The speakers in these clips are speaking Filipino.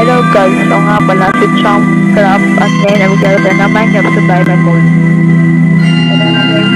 Hello guys, ito nga pala si Chomp Crab at ngayon ay magkakaroon na Minecraft Survival Mode. Ito na guys.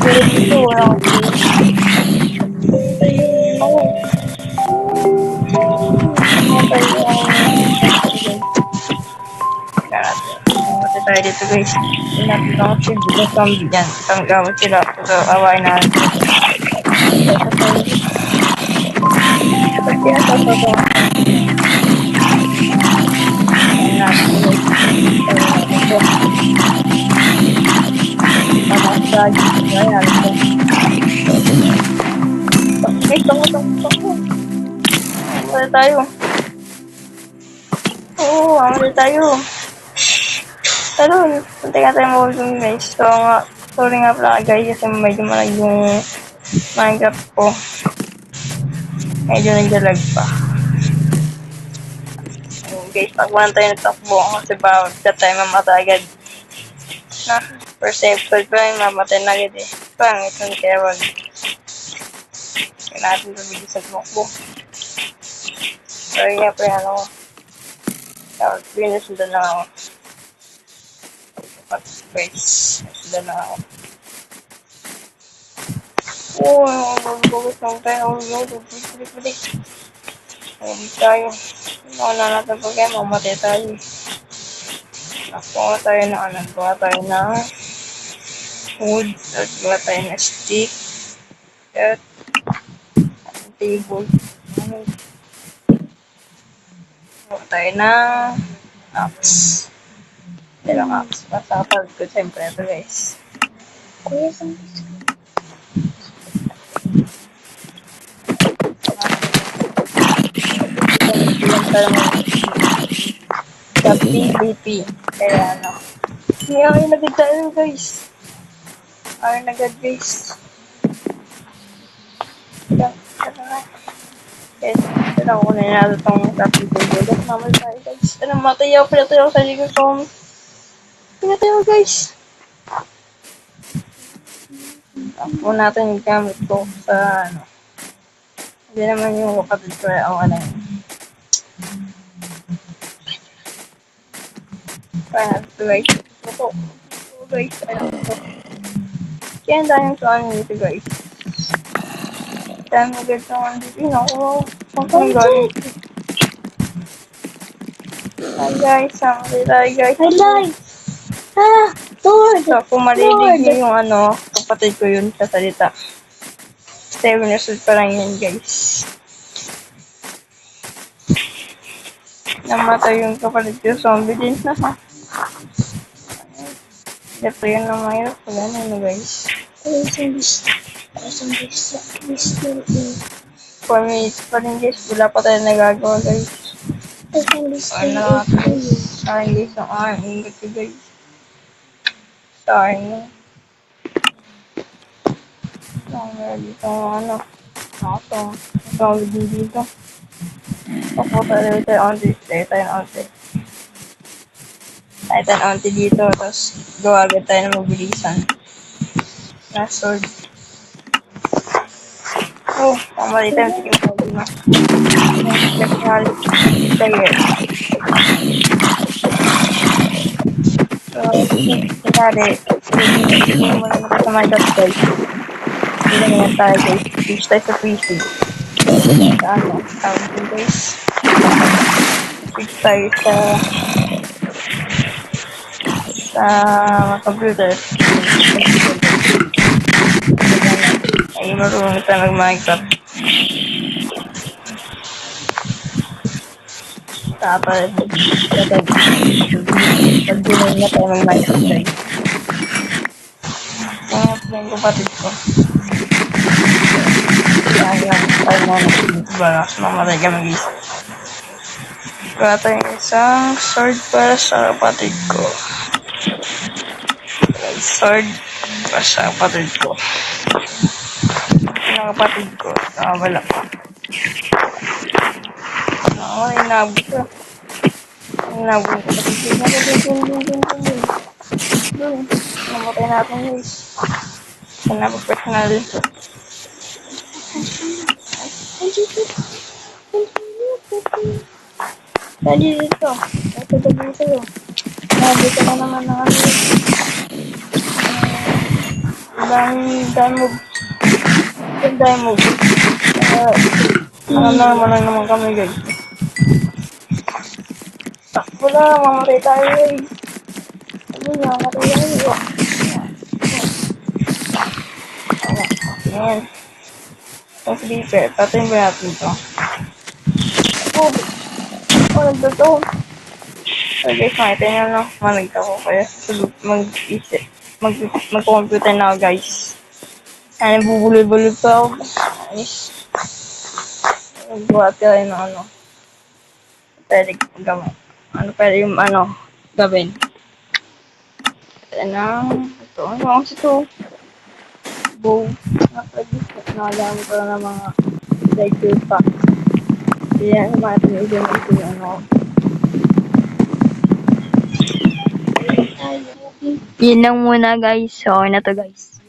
Dito, wala Mati tayo dito guys. Natin ako sila zombie dyan. Tanggamot sila. So, awain na natin. Pati na sa soto. Awain natin guys. Pamasag. Awain natin. Guys, tango. Awain tayo. Oo, awain tayo. Pero, punti nga tayo mawagong guys. So, sorry nga pala guys kasi medyo malag yung Minecraft ko. Medyo nagdalag pa. Ayun guys, pagwan tayo natakbo kasi bawat ka tayo mamatay agad. Na, first episode pa yung mamatay na agad eh. Pangit yung kaya wag. Kaya natin pabigis sa tukbo. Sorry nga pa yan ako. Kaya pinusundan lang ako. Guys, sila na ako. Bagus lang tayo. Balik. Ayun tayo. Nauna natin pag kaya mamatay tayo. Nakuha tayo ng wood. Nakuha tayo ng stick. At table. Nakuha tayo ng axe. Dalawang axe. Matapag ko siyempre ito guys. Kuya, sa PVP. Kaya ano. May akin agad tayo guys. Akin agad guys. Kaya na. Kaya na kunin natin itong sa PVP. Tapos naman tayo guys. Ano matayaw pala tayo sa ligo kong. Pinatay mo guys. Tapos natin yung gamit ko sa ano. Hindi naman yung kapatid ko ang ano yun. Kaya natin ito guys. Ito guys. Ayun ito. Kaya ang daming tuwan nito guys. Dami agad naman dito. Naku. Saan galing? Hi guys. Samatay tayo guys. Hi guys! Lord! So kung marinig niyo yung ano, kapatid ko yun sa salita. 7 years old pa lang yun guys. Namatay yung kapatid ko. Zombie din na ha. Ito yun na mahirap. Wala na yun guys. For me, pa rin guys. Wala pa tayo nagagawa guys. Ano na guys. Sayang guys ng iron. Ingat ko guys. Sayang na. Sayang dito ano. Zombie dito. Opo tayo onti. Tayo onti. Tayo onti dito. Tapos gawa agad tayo ng mabilisan. Na sword. Oh, pamali tayo. Sige mo na. Nagkahalit tayo. So, nangyari. Hindi mo na sa Minecraft guys. Hindi naman tayo guys. Switch tayo sa PC. Sa ano? Tawag din guys. Switch tayo sa computer. marunong tayo mag-Minecraft. Tapos, pag-dinay na tayo mag-Minecraft guys. Mga friend kapatid ko. Kaya tayo na balas mamatay kami guys. Wala tayong isang sword para sa kapatid ko. Sword para sa kapatid ko. Yung kapatid ko, wala pa. Inabot ka. Inabot ko. Dun. Namatay natin guys. Sana po personal. Tadi dito. Ito dito. Dito na naman ng ano. Diamond. Naman kami guys. Takbo lang, mamatay tayo guys. Mamatay tayo. Ayan. Ang sleeper. Patayin ba natin ito? Nagtotoo. So guys, makita nyo no. Manig ako kaya mag-isip. Mag-computer na ako guys. Ano, bubulol-bulol pa ako. Nice. Nagbuhat tayo ng ano. Pwede gawin. Ano pwede yung ano, gawin. Ito. Ano kasi ito? Bow. Nakagamit ko na ng mga lecture pa. Kaya naman ito yung ano. Yun lang muna guys. So, okay na to guys.